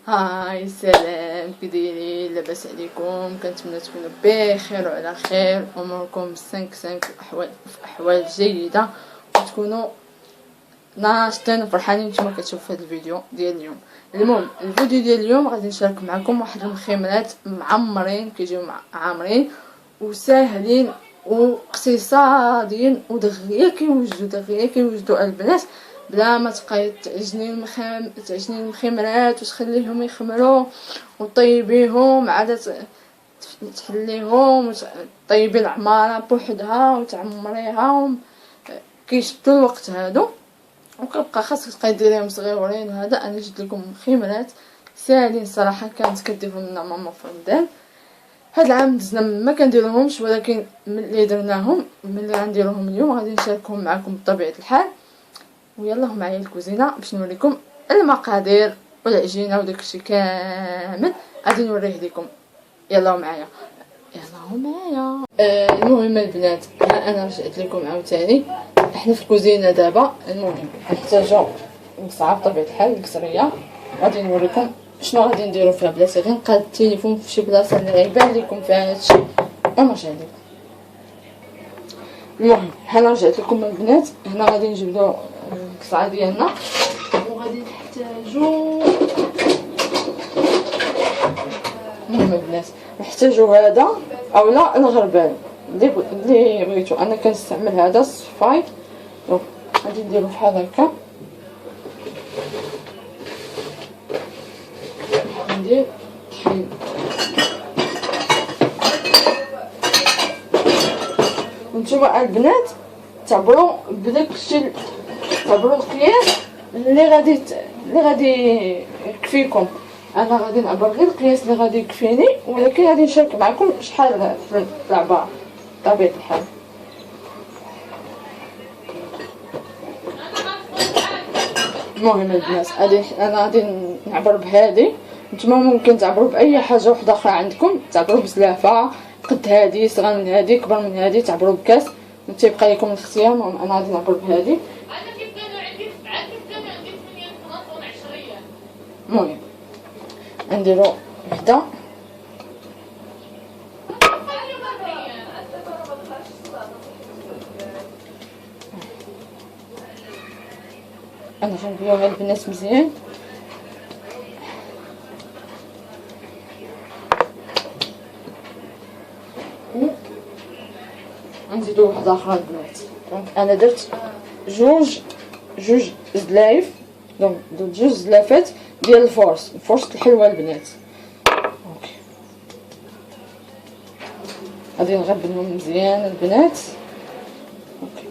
هاي السلام، كي دايرين؟ لاباس عليكم؟ كنتمنى تكونوا بخير وعلى خير، اموركم سنك في احوال جيده، وتكونوا ناشطين وفرحانين نتوما كتشوفوا هذا الفيديو ديال اليوم. المهم الفيديو ديال اليوم غادي نشارك معكم واحد المخيمات معمرين، كيجيو عامرين وساهلين واقتصاديين ودغيا كيوجدوا البنات بلا ما تبقاي تعجني المخمرات وتخليهم يخمروا وطيبيهم عاد تحليهم وطيبي العماره بوحدها وتعمريها. كيشدوا الوقت هادو وكتبقى خاصك تبقاي ديريهم صغيورين. هذا انا جبت لكم مخيمرات ساهلين صراحه، كانت كديرهم لنا ماما في رمضان. هاد العام دزنا ما كنديروهمش، ولكن ملي درناهم ملي غنديروهم اليوم غادي نشاركهم معكم بطبيعه الحال. ويلا معايا الكوزينه باش نوريكم المقادير والعجينه وداكشي كامل غادي نوريه لكم. يلا معايا. المهم البنات انا رجعت لكم عاوتاني. احنا في الكوزينه دابا. المهم نحتاجو مصعب بطبيعه الحال الكسريه، غادي نوريكم شنو غادي نديرو فيها. بلاصه غير نقاد التليفون في شي بلاصه اللي غيبان لكم فيها هادشي ونرجع لكم. المهم حنا رجعت لكم البنات. هنا غادي نجبدو القصعه ديالنا وغادي نحتاجو. المهم البنات نحتاجو هذا اولا الغربال اللي بغيتو. انا كنستعمل هذا الصفاي، دونك غادي نديرو بحال هكا. ندير طحين وانتوما البنات تعبروا بداك الشيء، تعبروا القياس اللي غادي يكفيكم. انا غادي نعبر غير القياس اللي غادي يكفيني، ولكن غادي نشارك معكم شحال في العبار طبيعه الحال. المهم البنات انا غادي نعبر بهادي. نتوما ممكن تعبروا باي حاجه وحده اخرى عندكم، تعبروا بزلافه قد هادي، صغر من هادي، كبر من هادي، تعبروا بكاس تيبقى لكم الاختيار. المهم انا غادي نعبر بهادي. المهم نديرو وحده انا غنبيوها البنات مزيان. نزيدو وحده اخرى البنات. دونك انا درت جوج زلايف، دونك درت جوج زلافات ديال الفورس الحلوه البنات. اوكي غادي نغبنهم مزيان البنات. اوكي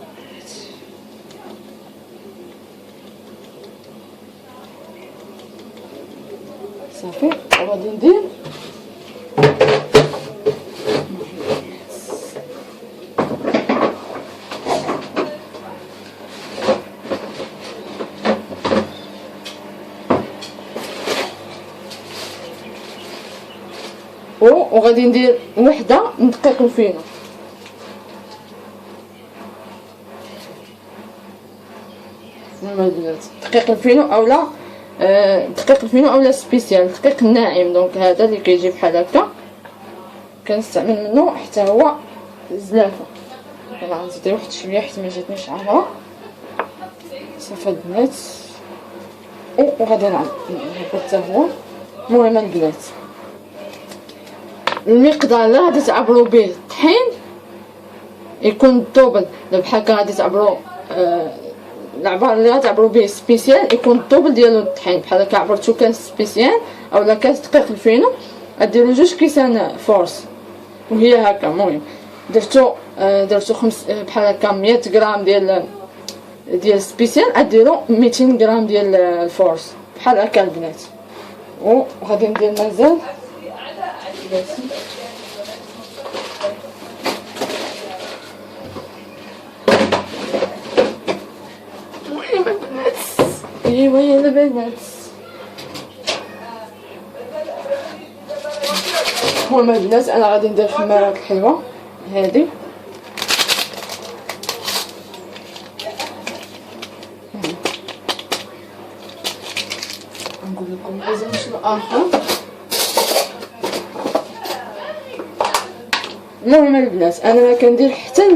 صافي وغادي ندير وغادي ندير وحده من دقيق الفينو. دقيق الفينو اولا سبيسيال، دقيق الناعم. دونك هذا اللي كيجي بحال هكا كنستعمل منه حتى هو زلافه. يلا نزيد واحد شويه حيت ما جاتنيش عامره. صافي البنات وغادي نعبر حتى هو. المهم البنات المقدار اللي غادي تعبروا به الطحين يكون الدوبل. بحال هكا غادي تعبروا العبار اللي غتعبروا به سبيسيال يكون الدوبل ديالو الطحين. بحال هكا عبرتو كاس سبيسيال اولا كاس دقيق الفينو، غديروا جوج كيسان فورس وهي هكا. المهم درتو بحال هكا 100 غرام ديال سبيسيال، غديروا 200 غرام ديال الفورس بحال هكا البنات. وغادي ندير مازال المهم البنات. ايوا يا البنات. المهم البنات انا غادي ندير خمارات الحلوه هادي. نقول لكم لازم حشو اخر. المهم البنات انا ما كندير حتى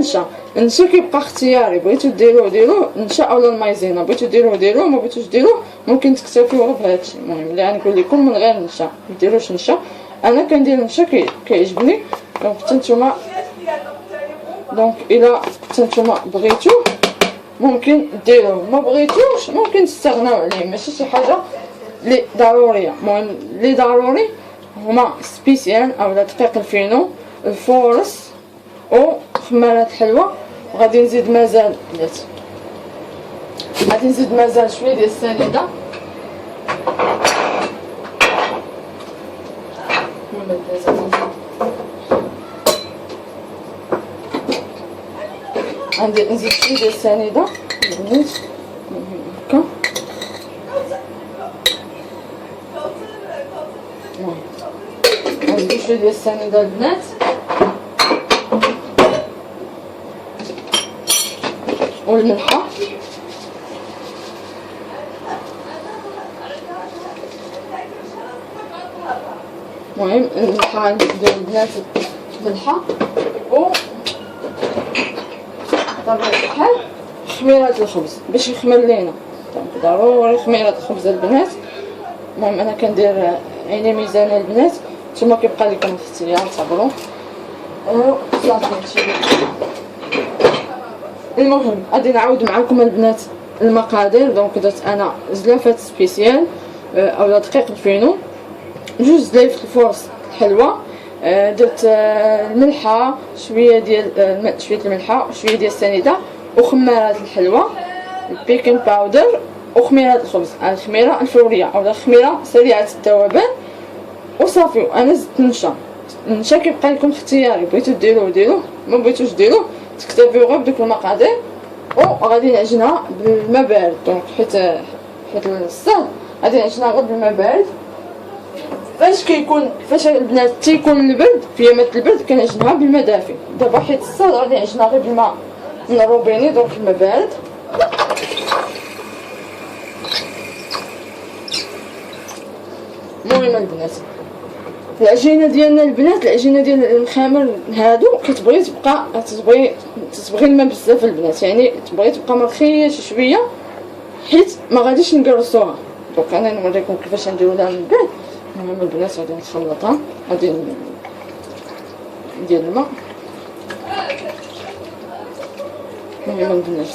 النشا كيبقى اختياري، بغيتو ديروه ديروه نشا اولا المايزينا، بغيتو ديروه ديروه، ما بغيتوش ديروه ممكن تكتفيو غير بهادشي. المهم اللي غنقول لكم من غير نشا، ما ديروش نشا. انا كندير نشا كيعجبني. دونك حتى نتوما، دونك الا حتى نتوما بغيتو ممكن ديروه، ما بغيتوش ممكن تستغناو عليه، ماشي شي حاجه لي ضروريه. المهم لي ضروري هما سبيسيال او دقيق الفينو، الفورس او خمارات الحلوى. وغادي نزيد مازال بنات، غادي نزيد مازال شويه ديال السنيده. عندي نزيد شويه ديال السنيده البنات هكا. عندي شويه ديال السنيده البنات، والملحه. المهم الملحه ندير البنات ملحه و طبيعة الحال خميرات الخبز باش يخمر لينا. دونك ضروري خميرات الخبز البنات. المهم انا كندير عيني ميزانه البنات، نتوما كيبقى لكم الاختيار صبروا. صافي هادشي. المهم غادي نعاود معكم البنات المقادير. دونك درت انا زلافات سبيسيال اولا دقيق الفينو، جوج زلايف الفورس الحلوه، درت الملحه، شويه ديال شويه الملحه، شويه ديال السنيده، وخمارات الحلوه، البيكين باودر، وخميره الخبز، الخميره الفوريه او الخميره سريعه الذوبان. وصافي. انا زدت النشا كيبقى لكم اختياري، بغيتو ديروه ديروه، ما بغيتوش ديروه تكتفيو غير بدوك المقادير. وغادي نعجنها بالماء بارد. دونك حيت الصهد غادي نعجنها غير بالماء بارد. فاش البنات تيكون البرد في يامات البرد كنعجنها بالماء دافي. دابا حيت الصهد غادي نعجنها غير بالماء من الروبيني، دونك الماء بارد. المهم البنات العجينه ديالنا البنات، العجينه ديال الخمر هادو كتبغي تبغي الماء بزاف البنات، يعني تبغي تبقى مرخيه شي شويه حيت ما غاديش نقرصوها. دونك انا نوريكم كيفاش نديرو لها من بعد. المهم البنات غادي نخلطها، غادي ندير الماء. المهم البنات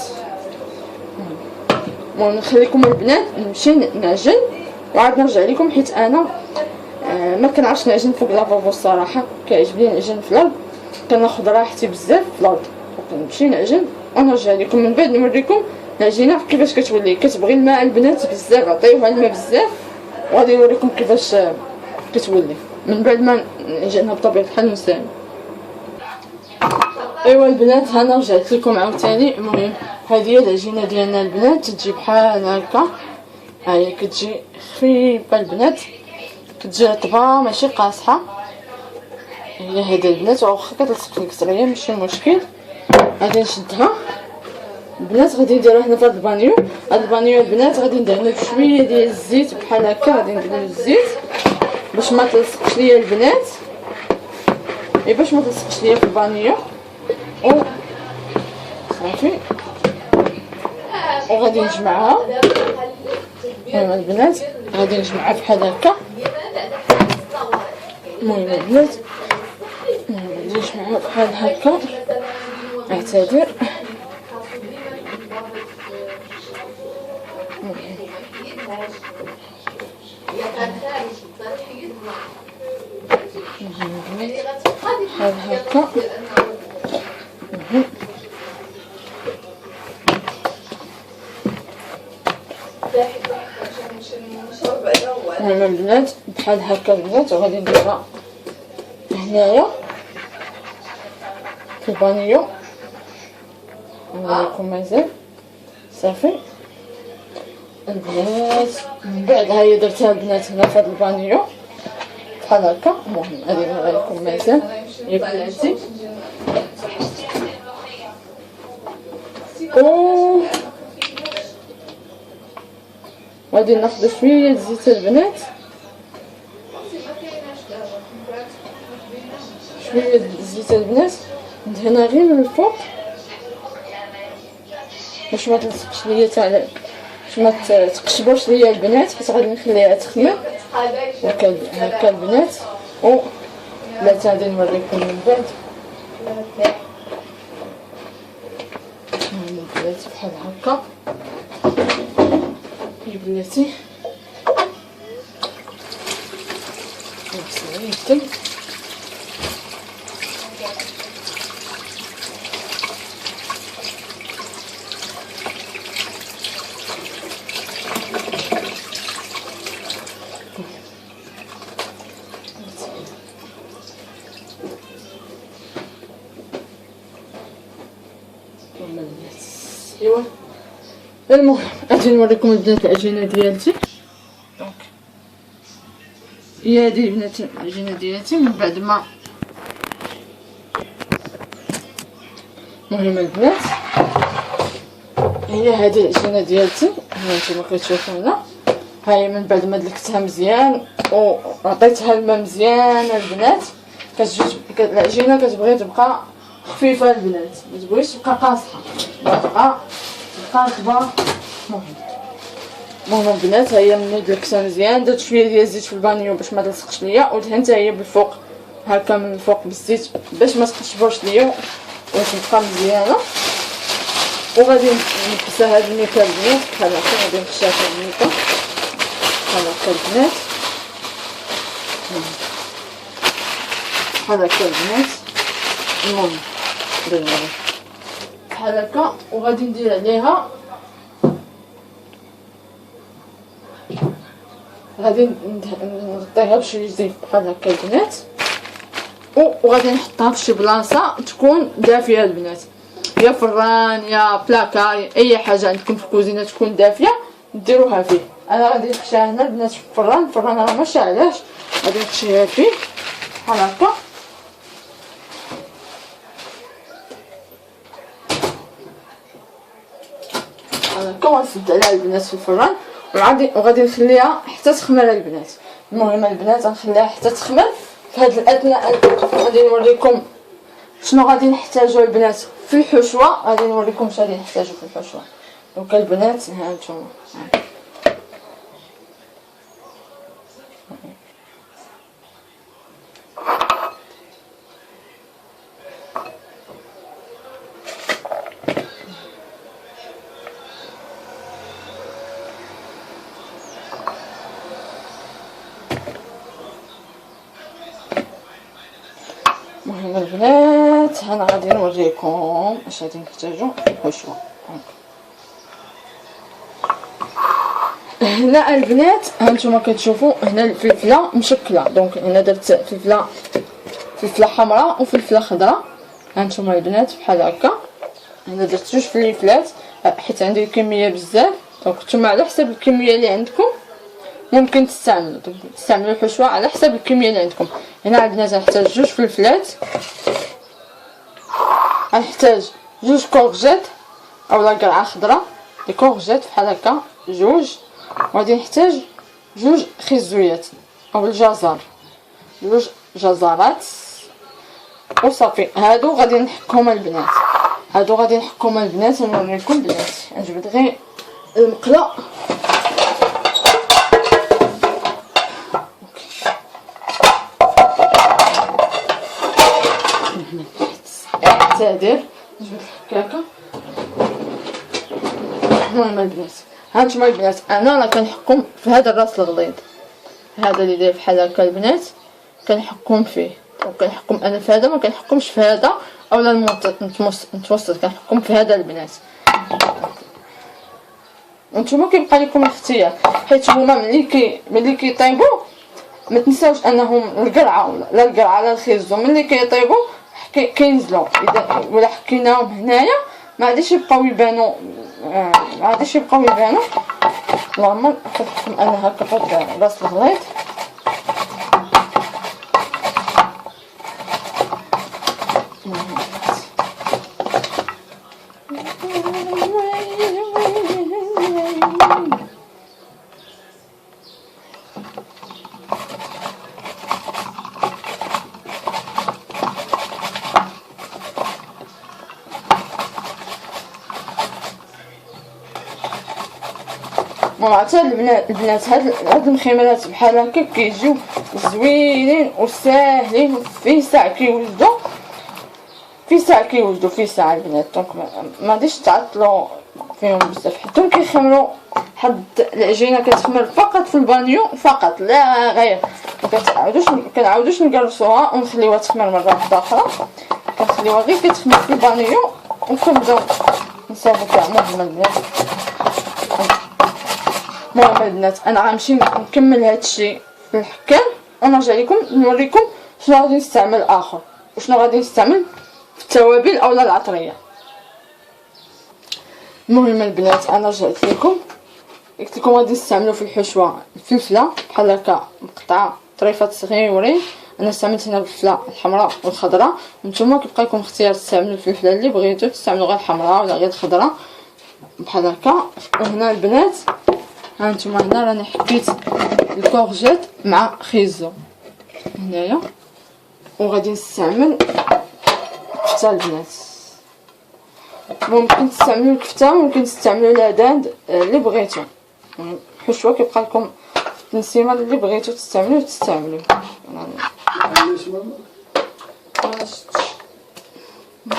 المهم نخليكم البنات نمشي نعجن وعاد نرجع لكم، حيت انا ما كنعرفش نعجن فوق لافابو الصراحه، كيعجبني نعجن في الارض، كناخذ راحتي بزاف في الارض. نمشي نعجن ونرجع لكم من بعد نوريكم العجينه كيفاش كتولي. كتبغي الماء البنات بزاف، عطيوها الماء بزاف وغادي نوريكم كيفاش كتولي من بعد ما نعجنها بطبيعه الحال ونسالي. ايوا البنات انا رجعت لكم عاوتاني. المهم هذه هي العجينه ديالنا البنات، تجي بحال هكا، ها هي كتجي خفيفه البنات، كتجي رطبه ماشي قاصحه. هي هذا البنات، واخا كتلصق لك صغيره ماشي مشكل. غادي نشدها البنات، غادي نديرها هنا في هذا البانيو. هذا البانيو البنات غادي ندهنو بشويه ديال الزيت بحال هكا، غادي نديرو الزيت باش ما تلصقش ليا البنات، باش ما تلصقش ليا في البانيو. و صافي وغادي نجمعها. المهم البنات غادي نجمعها بحال هكا. المهم البنات غادي نجمعها بحال هكا. اعتذر. بحال هكا. المهم البنات بحال هكا البنات، وغادي نديرها هنايا في البانيو. نوريكم مازال. صافي البنات من بعد هاهي درتها البنات هنا في هاد البانيو بحال هكا. المهم غادي نوريكم مازال يا بناتي. غادي ناخذ شويه زيت البنات شويه د الزيت البنات ندهنها غير من الفوق باش ما تلصقش ليا تاع باش ما تقشبوش ليا البنات، حيت غادي نخليها تخمر هكا البنات. و لا غادي نوريكم من بعد البنات بحال هكا بلاتي. نغسل ايوا المهم غادي نوريكم البنات العجينه ديالتي. دونك هي هادي البنات العجينه ديالتي من بعد ما المهم البنات هي هادي العجينه ديالتي هانتوما كتشوفوا هنا. هاهي من بعد ما دلكتها مزيان وعطيتها الماء مزيان البنات العجينه كتبغي تبقى خفيفه البنات، ما تبغيش تبقى قاصحه، تبقى رطبه. المهم البنات هي ملي دلكتها مزيان درت شويه ديال الزيت في البانيو باش ما تلصقش ليا، ودهنتها هي بالفوق هكا من الفوق بالزيت باش ما تقشبوش ليا وتبقى مزيانه. وغادي نكبسها هاد الميكا البنات بحال هكا، غادي نخشيها في الميكا بحال هكا البنات بحال هكا البنات. المهم بحال هكا وغادي ندير عليها غادي نغطيها بشويه زيت بحال هكا البنات، وغادي نحطها في شي بلاصه تكون دافيه البنات، يا فران يا بلاكا اي حاجه عندكم في الكوزينه تكون دافيه ديروها فيه. انا غادي نخشيها هنا البنات في الفران راه ما شاعلاش، غادي نخشيها فيه بحال هكا ونسد عليها البنات في الفران وغادي نخليها حتى تخمر البنات. المهم البنات غنخليها حتى تخمر. في هذا الاثناء غادي نوريكم شنو غادي نحتاجو البنات في الحشوه، غادي نوريكم اش غادي نحتاجو في الحشوه. دونك البنات ها انتم المهم البنات انا غادي نوريكم اش غادي نحتاجو في الحشوه. هنا البنات هانتوما كتشوفوا هنا الفلفله مشكله، دونك هنا درت فلفله حمراء وفلفله خضراء هانتوما البنات بحال هكا. هنا درت جوج فليفلات حيت عندي الكميه بزاف، دونك نتوما على حسب الكميه اللي عندكم ممكن تستعملوا الحشوه على حسب الكميه اللي عندكم. هنا البنات غنحتاج جوج فلفلات، غنحتاج جوج كورجيت اولا قرعه خضراء دي كورجيت بحال هكا جوج، وغادي نحتاج جوج خيزويات او الجزر جوج جزرات وصافي. هادو غادي نحكهم البنات نوريكم البنات. نجبد غير المقله تعدير نجبد الحكاكه. المهم البنات هانتوما البنات انا راه كنحكم في هذا الراس الغليظ هذا اللي داير بحال هكا البنات كنحكم فيه، وكنحكم انا في هذا ما كنحكمش في هذا اولا المتوسط كنحكم في هذا البنات. نتوما كيبقى لكم الاختيار حيت هما ملي كيطيبوا ما تنساوش انهم القرعه لا القرعه لا الخيزو ملي كيطيبوا كينزلوا. اذا ولا حكيناهم هنايا ما غاديش يبقاو يبانوا اللهم كنحكم انا هكا في راس الغليظ. حتى البنات هاد المخيمات بحال هكا كيجيو زوينين وساهلين، في ساعه كيوجدوا في ساعه البنات. دونك ما غاديش تعطلوا فيهم بزاف، حتى كيخمروا. حد العجينه كتخمر فقط في البانيو فقط لا غير، كنعاودوش نقرصوها ونخليوها تخمر مره واحده اخرى، كنخليوها غير كتخمر في البانيو وكنبداو نصاوبو فيها. المهم البنات انا غنمشي نكمل هادشي في الحكام ونرجع لكم نوريكم شنو غادي نستعمل اخر وشنو غادي نستعمل في التوابل اولا العطريه. المهم البنات انا رجعت لكم، قلت لكم غادي نستعملوا في الحشوه الفلفله بحال هكا مقطعه طريفات صغيورين. انا استعملت هنا الفلفله الحمراء والخضراء، نتوما كيبقى لكم اختيار تستعملوا الفلفله اللي بغيتو، تستعملوا غير الحمراء ولا غير الخضراء بحال هكا. وهنا البنات ها نتوما هنا راني حكيت الكورجيت مع خيزو هنايا، وغادي نستعمل الكفته البنات. ممكن تستعملوا الكفته، ممكن تستعملوا العداد اللي بغيتو، الحشوه كيبقى لكم التنسيمه اللي بغيتو تستعملوا.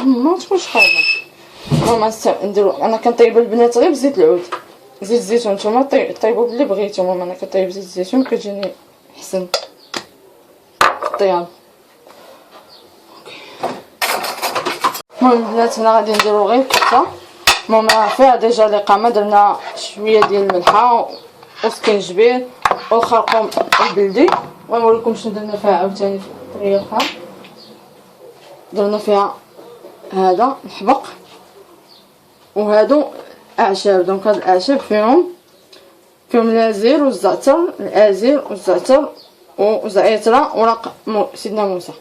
ما تكونش حاجه ماما نديرو. انا كنطيب البنات غير بزيت العود، زيت الزيتون. نتوما طيبوا باللي بغيتو، ماما انا كنطيب زيت الزيتون كتجيني احسن الطياب. المهم البنات هنا غادي نديرو غير الكفته. ماما فيها ديجا الإقامة، درنا شويه ديال الملحه وسكنجبير والخرقوم البلدي. ونوريكم شنو درنا فيها عاوتاني في الطريقه. درنا فيها هذا الحبق وهادو اعشاب. دونك هاد الاعشاب فيهم الازير والزعتر، الازير والزعتر وزعتره ورق سيدنا موسى.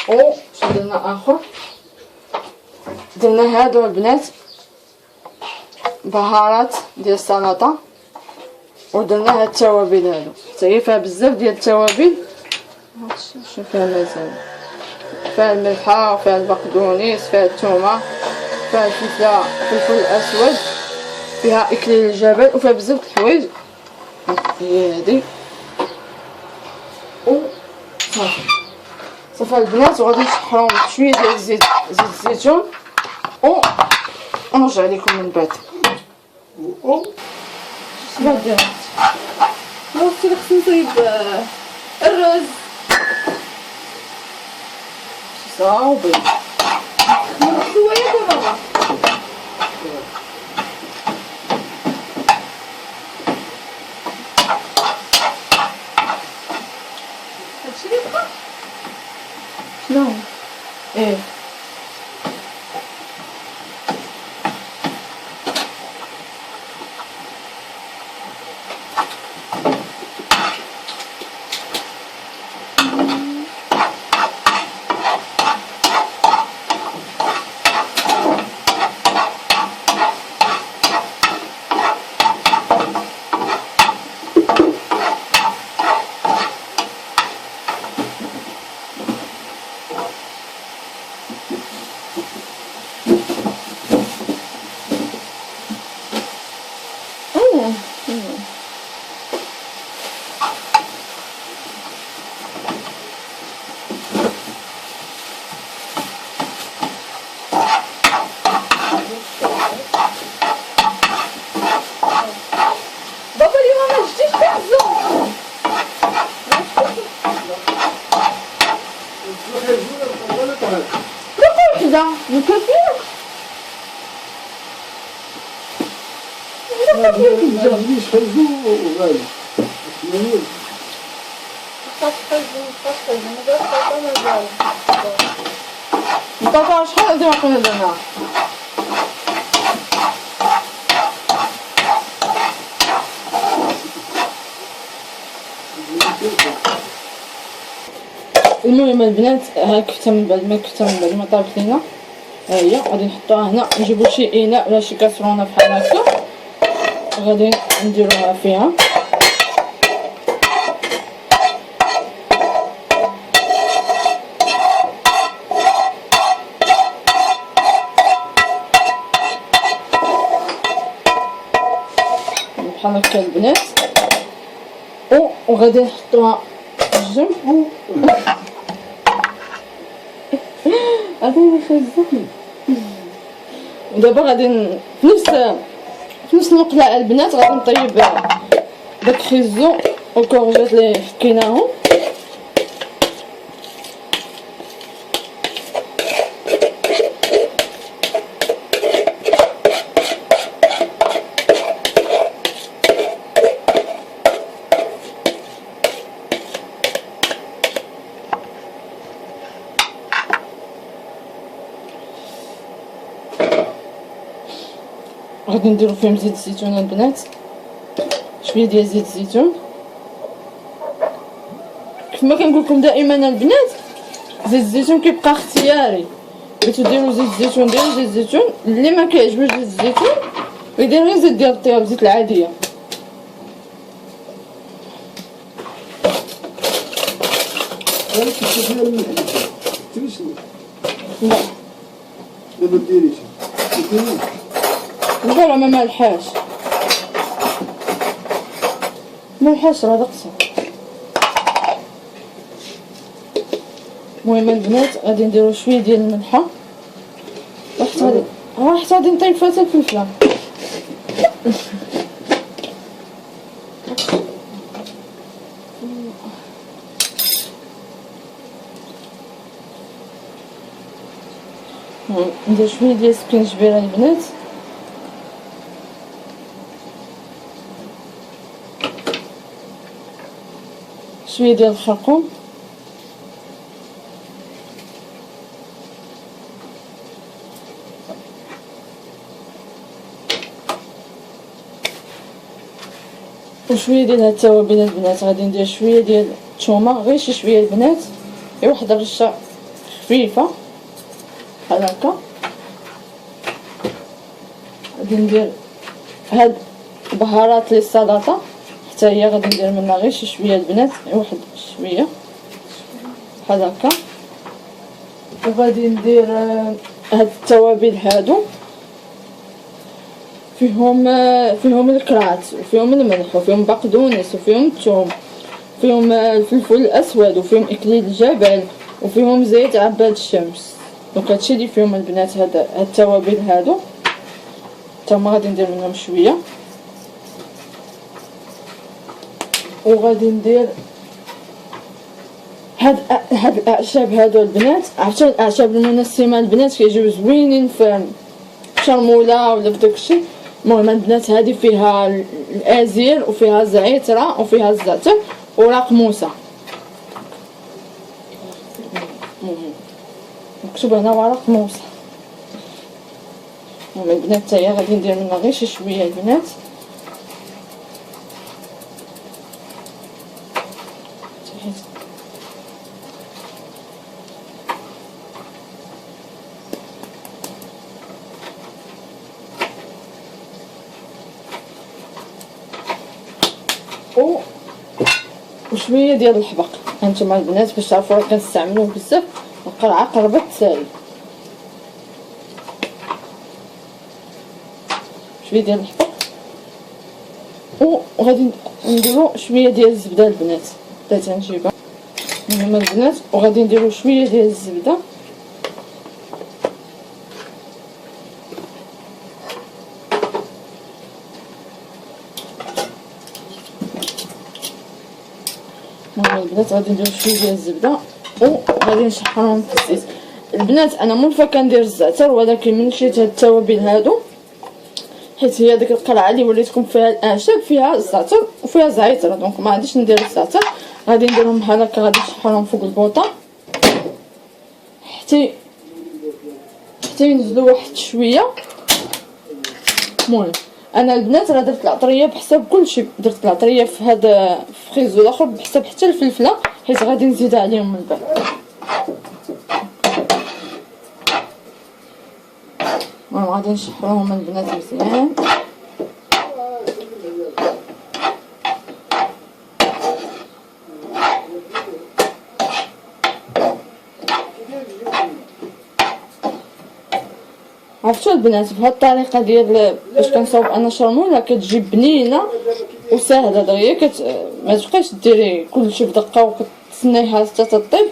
و شنو درنا اخر؟ درنا هادو البنات بهارات ديال السلطه، ودرنا هاد التوابل هادو حتى هي فيها بزاف ديال التوابل. شنو فيها مازال؟ فيها الملحه وفيها البقدونس، فيها الثومه، فيها الفلفل الاسود، فيها اكليل الجبل، وفيها بزاف د الحوايج. هي هادي و صافي البنات. وغادي نشحرهم بشويه ديال زيت الزيتون ونرجع لكم من بعد. شنو درت؟ وقت اللي خصني نطيب الرز صاوبي شويه بابا. هادشي اللي بقى شنو؟ بابا اليوم ما جبتيش كنزو وحده مكفيك. ما تجيش خرجو غالي البطاطا شحال هادي ما كنا درناها. المهم البنات ها الكفته من بعد ما طابت لينا، ها هي غادي نحطوها هنا. نجيبو شي اناء ولا شي كاسرونه بحال هكا غادي نديروها فيها. هكا البنات، وغادي نحطوها في الجنب. عطيني خبزة. ودابا غادي في نفس المقلاة البنات غادي نطيب داك خيزو والكورجات اللي فكيناهم. غادي نديرو فيهم زيت الزيتون البنات، شويه ديال زيت الزيتون. كما كنقول لكم دائما البنات، زيت الزيتون كيبقى اختياري، بغيتو ديروا زيت الزيتون ديروا زيت الزيتون، اللي ما كيعجبوش زيت الزيتون يدير غير زيت ديال الطياب، زيت العاديه. لا دابا ديريش لا ما مالحاش راه دقسه. المهم البنات غادي نديرو شويه ديال الملحه، وحتى غادي نطيب فيها الفلفله. ندير شويه ديال السكينجبير البنات، شويه ديال الخرقوم، وشويه ديال هاد التوابل البنات. غادي ندير شويه ديال الثومه، غير شي شويه البنات، غير واحد الرشه خفيفه بحال هكا. غادي ندير هاد البهارات للسلطه حتى هي غادي ندير منها غير شي شويه البنات، غير واحد شويه بحال هكا. وغادي ندير هاد التوابل هادو فيهم الكرات وفيهم الملح وفيهم بقدونس وفيهم الثوم، فيهم الفلفل الاسود وفيهم اكليل الجبل وفيهم زيت عباد الشمس. دونك هادشي اللي فيهم البنات هاد التوابل هادو، تما غادي ندير منهم شويه. وغادي ندير هاد الاعشاب هادو البنات. عرفتوا الاعشاب المنسمه البنات كيجيو زوينين في شرموله ولا في داكشي. المهم البنات هادي فيها الازير وفيها الزعتره وفيها الزعتر وراق موسى، مكتوب هنا ورق موسى. المهم البنات حتى هي غادي ندير منها غير شي شويه البنات. وشويه ديال الحبق. هانتوما البنات باش تعرفوا راه كنستعملوه بزاف، القرعه قربت تسالي. شويه ديال الحبق، وغادي نديرو شويه ديال الزبده البنات حتى تنجيبها. المهم البنات وغادي نديرو شويه ديال الزبده، المهم البنات غادي نديرو شويه ديال الزبده وغادي نشحرهم في الزيت. البنات انا مولفه كندير الزعتر، ولكن من شريت هاد التوابل هادو حيت هي ديك القرعه اللي وريتكم فيها الاعشاب فيها الزعتر وفيها زعتر، دونك ما غاديش ندير الزعتر. غادي نديرهم بحال هكا، غادي نشحرهم فوق البوطه حتى ينزلوا واحد شويه. المهم انا البنات راه درت العطريه بحساب كلشي، درت العطريه في هذا في خيزو الاخر بحساب حتى الفلفله، حيت غادي نزيد عليهم من بعد. المهم غادي نشحروهم البنات مزيان. عرفتوا البنات بهاد الطريقه ديال باش كنصاوب انا شرموله كتجي بنينه وساهله دغيا ما تبقاش ديري كلشي بدقه وكتسنيها حتى تطيب.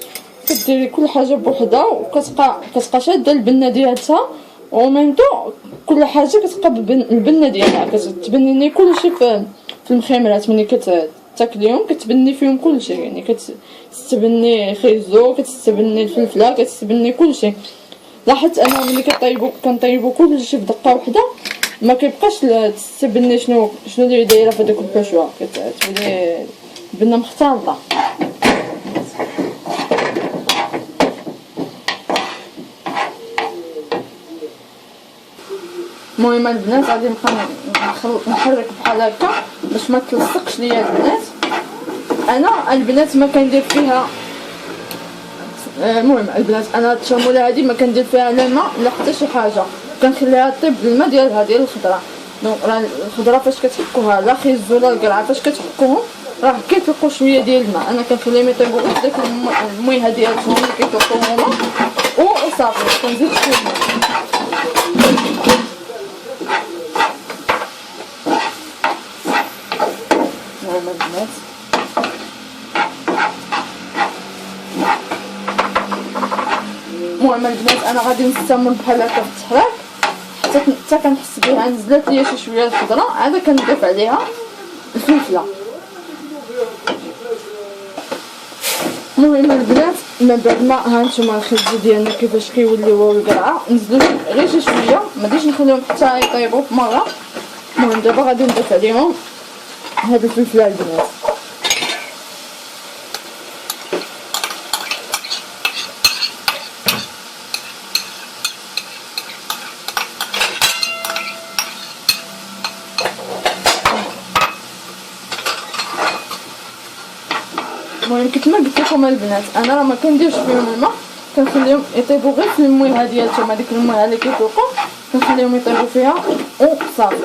كديري كل حاجه بوحدها وكتبقى شاده البنه ديالها وميمطو كل حاجه كتبقى البنه ديالها كتبنيني كلشي في المخيمرات. ملي كتاكليهم كتبني فيهم كلشي يعني كتستبني خيزو كتستبني الفلفله كتستبني كلشي. لاحظت انا ملي كنطيبو كلشي بدقه وحده ما كيبقاش تستبني شنو اللي دايره في داك البشوه كتولي البنه مختلطه. المهم البنات غادي نبقى نحرك بحال هكا باش ما تلصقش ليا البنات. انا البنات ما كندير فيها المهم البنات انا هاد الشاموله هادي ما كندير فيها لا ماء لا حتى شي حاجه كنخليها طيب بالماء ديالها ديال الخضره. دونك راه الخضره فاش كتحكوها لا خيزو لا القرعه فاش كتحكوهم راه كيطلقوا شويه ديال الماء. انا كنخليهم يطيبوا غير داك الميها ديالهم اللي كيطلقوا هما وصافي كنزيد شويه الماء. البنات المهم البنات انا غادي نستمر بحال هكا في التحراك حتى كنحس بها نزلت ليا شي شويه الخضره عاد كنضيف عليها الفلفله. المهم البنات من بعد ما هانتوما الخبز ديالنا كيفاش كيوليو القرعه نزلو غير شي شويه ما غاديش نخليهم حتى يطيبوا في مره. المهم دابا غادي نضيف عليهم هاد الفلفله البنات. المهم كيفما قلت لكم البنات انا راه ما كنديرش فيهم الماء كنخليهم يطيبوا غير في المويه ديالهم هذيك المويه اللي كيطلقوا كنخليهم يطيبوا فيها وصافي.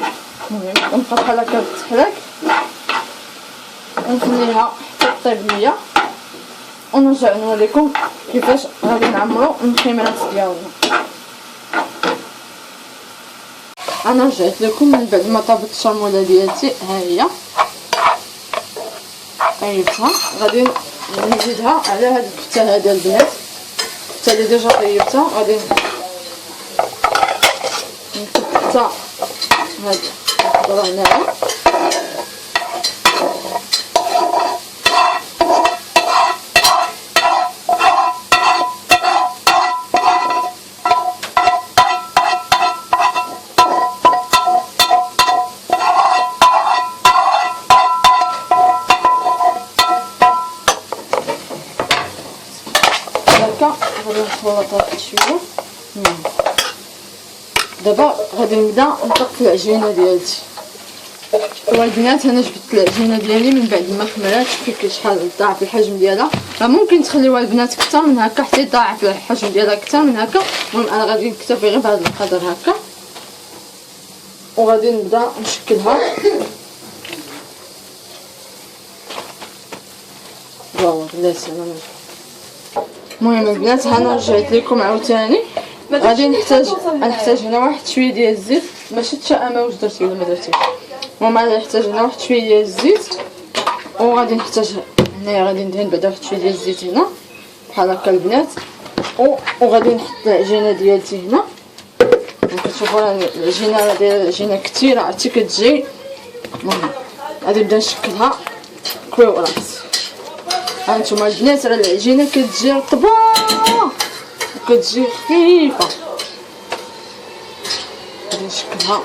المهم كنبقى بحال هكا بالتحراك ونخليها حتى طيب ليا ونرجع نوريكم كيفاش غادي نعمرو المخيمرات ديالنا. انا رجعت لكم من بعد ما طابت الشاموله ديالتي ها هي طيبتها. غادي نزيدها على هاد الكفته هذا البنات الكفته اللي ديجا طيبتها غادي نكب حتى هاد الخضره هنايا. غادي نخلطها شويه. دابا غادي نبدا نطق في العجينه ديالتي. والبنات انا جبت العجينه ديالي من بعد ما خمرات شوفي شحال ضاعف الحجم ديالها. راه ممكن تخليوها البنات اكثر من هكا حتى يضاعف الحجم ديالها اكثر من هكا. المهم انا غادي نكتفي غير بهذا القدر هكا وغادي نبدا نشكلها. واو بلاتي انا المهم البنات انا رجعت لكم عاوتاني. غادي نحتاج هنا واحد شويه ديال الزيت ما شفتش انا واش درتي ولا ما درتيش. المهم انا نحتاج هنا واحد شويه ديال الزيت وغادي نحتاج هنايا غادي ندهن بعدا واحد شويه ديال الزيت هنا بحال هكا البنات وغادي نحط العجينه ديالتي هنا. كتشوفوا راه العجينه دايره العجينه كثيره عرفتي كتجي. المهم غادي نبدا نشكلها كويو راس. هانتوما البنات راه العجينه كتجي رطبه وكتجي خفيفه. غادي نشكلها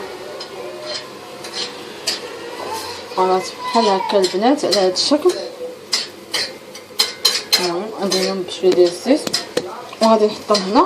خلاص بحال هكا البنات على هذا الشكل. المهم غنديرهم بشويه ديال الزيت وغادي نحطهم هنا.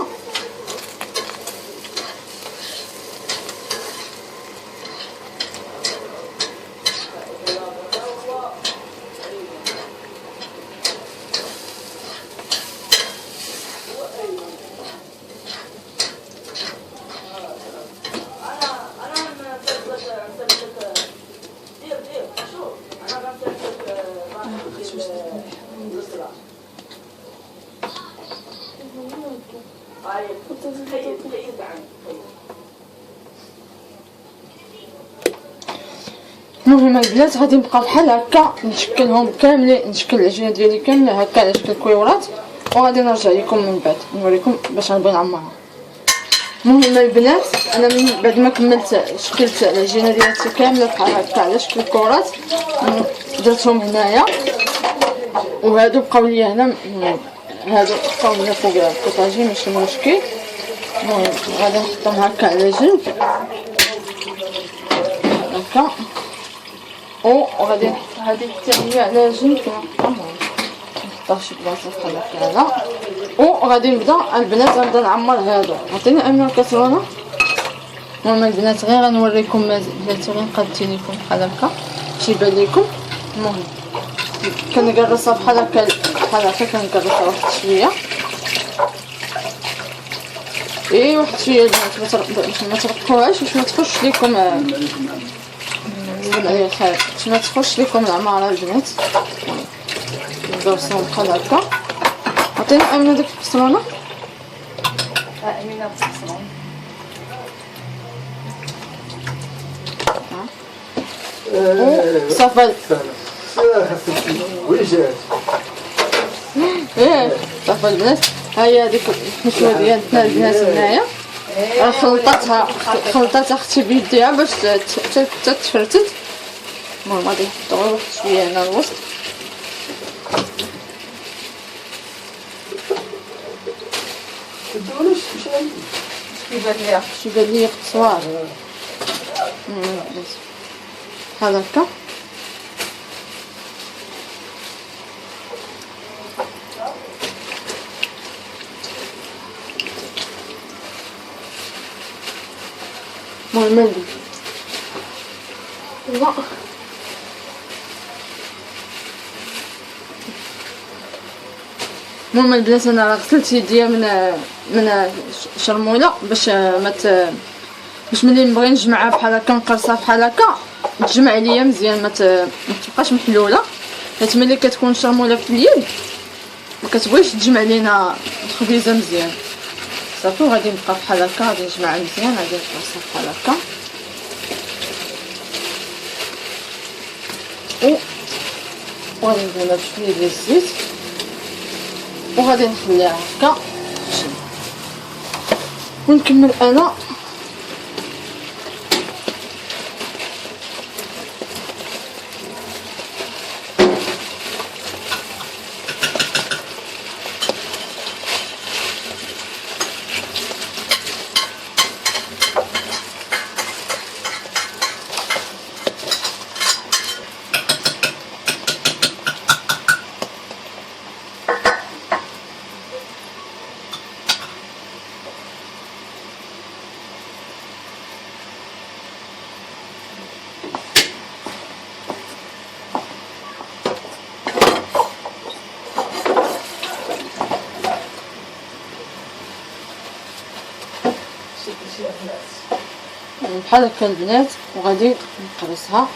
المهم المهم البنات غادي نبقى بحال هكا نشكلهم كاملين، نشكل العجينه ديالي كامله هكا على شكل كويورات، وغادي نرجع لكم من بعد نوريكم باش غنبغي نعمرها. المهم البنات انا من بعد ما كملت شكلت العجينه ديالتي كامله بحال هكا على شكل كرات، درتهم هنايا وهادو بقاو لي هنا، هادو بقاو لي فوق البوطاجي ماشي مشكل. المهم غادي نحطهم هكا على جنب هكا، وغادي نحط هذه حتى هي على جنب كما نحطها شي بلاصه بحال هكا، وغادي نبدا البنات غنبدا نعمر هادو. عطيني امين الكاسرونه. المهم البنات غير غنوريكم بلاتي غير نقادتي لكم بحال هكا باش يبان لكم. المهم كنقرصها بحال هكا كنقرصها واحد شويه، واحد شويه البنات باش ما ترقوهاش باش ما تخش لكم عليه الخير، باش ما تخش لكم العماره البنات. ندرسهم بحال هكا. عطيني امينه ديك الكسرونه. امينه الكسرونه صافي صافي البنات. ها هي هذيك الحشوه ديالنا البنات هنايا، خلطتها اختي بيديها باش تتفرتت. المهم غادي نحطو واحد شويه هنا الوسط. كيبان ليا قصوار بحال هكا. المهم المهم البنات انا غسلت يديا من شرموله باش باش ملي نبغي نجمعها بحال هكا نقرصها بحال هكا تجمع ليا مزيان، ما تبقاش محلوله، حيت ملي كتكون شرموله في اليد ما كتبغيش تجمع لينا الخبيزه مزيان. صافي وغادي نبقى بحال هكا غادي نجمعها مزيان، غادي نقرصها بحال هكا وغادي ندير بشويه ديال الزيت وغادي نخليها هكا ونكمل انا. بحال هكا البنات وغادي نقرصها.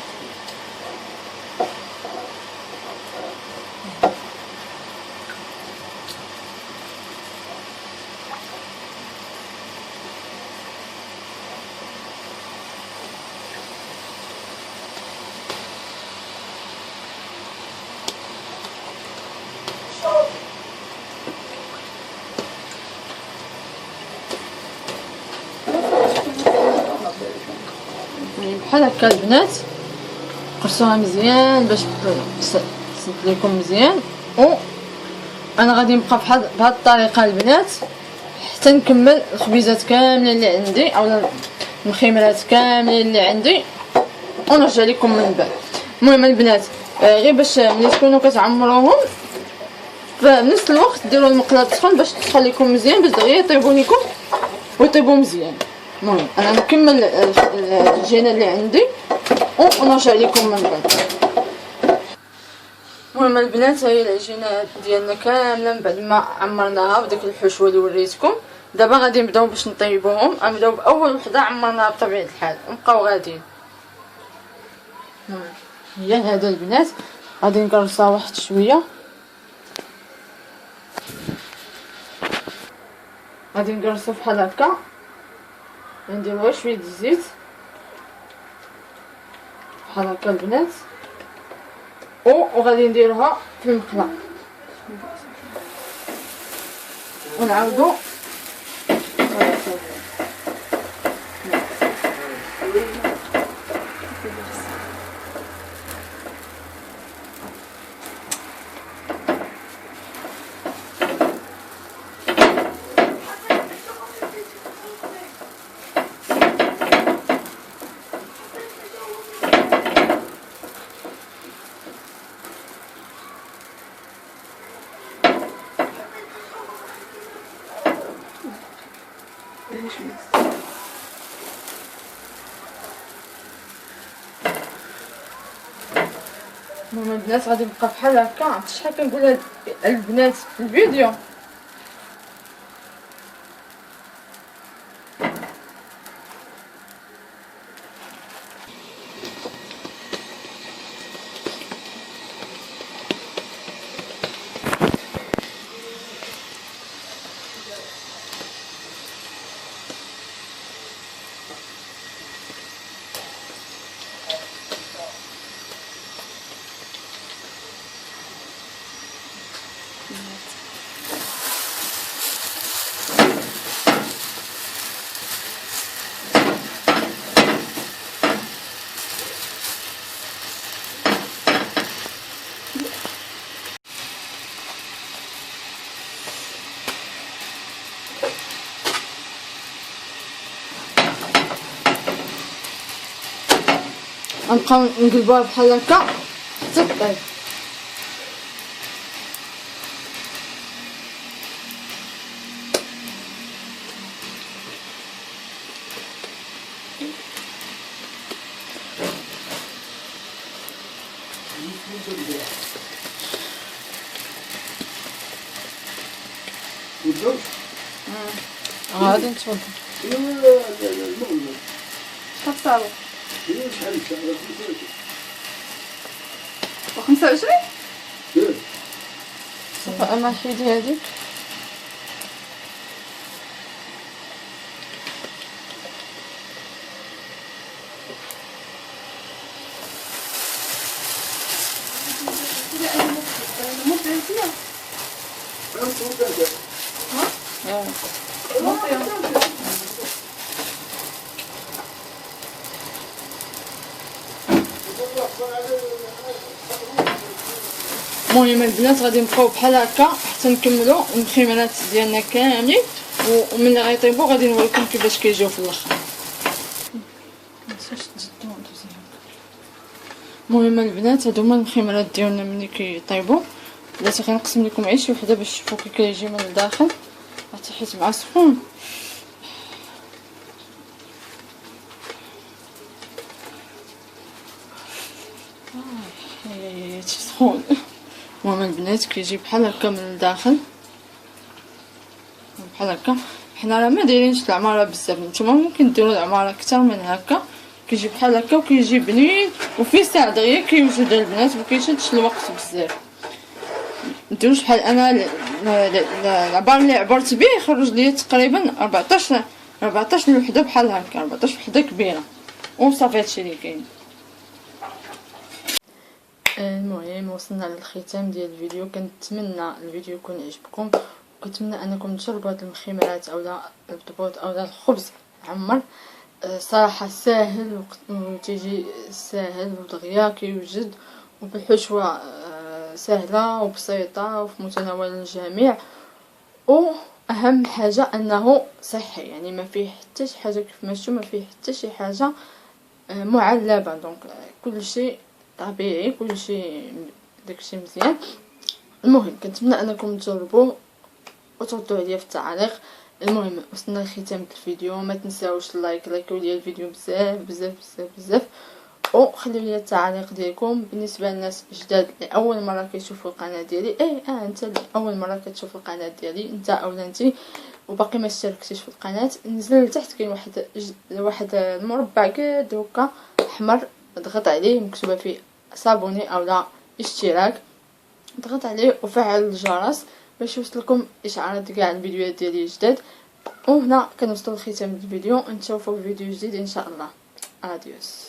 بحال هكا البنات قرصوها مزيان باش تسد لكم مزيان. انا غادي نبقى بهاد الطريقه البنات حتى نكمل الخبيزات كاملين اللي عندي او المخيمرات كاملين اللي عندي ونرجع لكم من بعد. المهم البنات غير باش ملي تكونوا كتعمروهم فنفس الوقت ديروا المقله تسخن باش تسخن لكم مزيان باش دغيا يطيبوا لكم ويطيبوا مزيان. المهم انا نكمل العجينه اللي عندي ونرجع لكم من بعد. المهم البنات هاي العجينه ديالنا كامله من بعد ما عمرناها بديك الحشوه اللي وريتكم. دابا غادي نبداو باش نطيبوهم. غنبداو باول وحده عمرناها بطبيعه الحال ونبقاو غاديين. هي هذا البنات غادي نقرصها واحد شويه، غادي نقرصو بحال هكا، نديرو غير شويه الزيت بحال هكا البنات، وغادي نديروها في المقله ونعاودو المهم البنات غادي نبقى بحال هكا. عرفتي شحال كنقولها البنات في الفيديو؟ غنبقاو نقلبوها بحال هكا حتى طيب. غادي نتوضا. شحال صاروا؟ و25 صافي. اما حيدي هاديك المهم البنات غادي نبقاو بحال هكا حتى نكملوا المخيمات ديالنا كاملين، وملي غيطيبوا غادي نوريكم كيفاش كيجيو في الاخر. المهم البنات هادو هما المخيمات ديالنا ملي كيطيبوا. بلاتي غنقسم لكم عيش وحده باش تشوفوا كي كيجي من الداخل، حتى حيت مع سخون. سخون. المهم البنات كيجي بحال هكا من الداخل بحال هكا. حنا راه ما دايرينش العماره بزاف، نتوما ممكن ديروا العماره اكثر من هكا. كيجي بحال هكا وكيجي بنين وفي ساعه دغيا كيوجد البنات، مكيشدش الوقت بزاف. نديروش بحال انا العبار اللي عبرت به خرج لي تقريبا 14 وحده بحال هكا، 14 وحده كبيره وصافي. هادشي اللي كاين. المهم وصلنا للختام ديال الفيديو. كنتمنى الفيديو يكون عجبكم، وكنتمنى انكم تجربوا هاد المخيمات اولا البطبوط اولا الخبز عمر. صراحه ساهل وتيجي ساهل ودغيا كيوجد، وبالحشوه سهله وبسيطه وفي متناول الجميع. واهم حاجه انه صحي، يعني ما فيه حتى شي حاجه كيف ما شفتوا، ما فيه حتى شي حاجه معلبه. دونك كل شيء طبيعي، كل شيء داكشي مزيان. المهم كنتمنى انكم تجربوه وتردوا عليا في التعاليق. المهم وصلنا لختام الفيديو. ما تنساوش لايكوا لي الفيديو بزاف بزاف بزاف بزاف، وخليو لي التعاليق ديالكم. بالنسبه للناس جداد اللي اول مره كيشوفوا القناه ديالي، انت اللي اول مره كتشوف القناه ديالي، انت اولا انتي وباقي ما اشتركتيش في القناه، نزل لتحت كاين واحد المربع قد هكا احمر، اضغط عليه مكتوبه فيه صابوني اولا اشتراك، اضغط عليه وفعل الجرس باش يوصلكم اشعارات كاع الفيديوهات ديالي جداد. وهنا كنوصلوا لختام الفيديو، نشوفوا في فيديو جديد ان شاء الله. اديوس.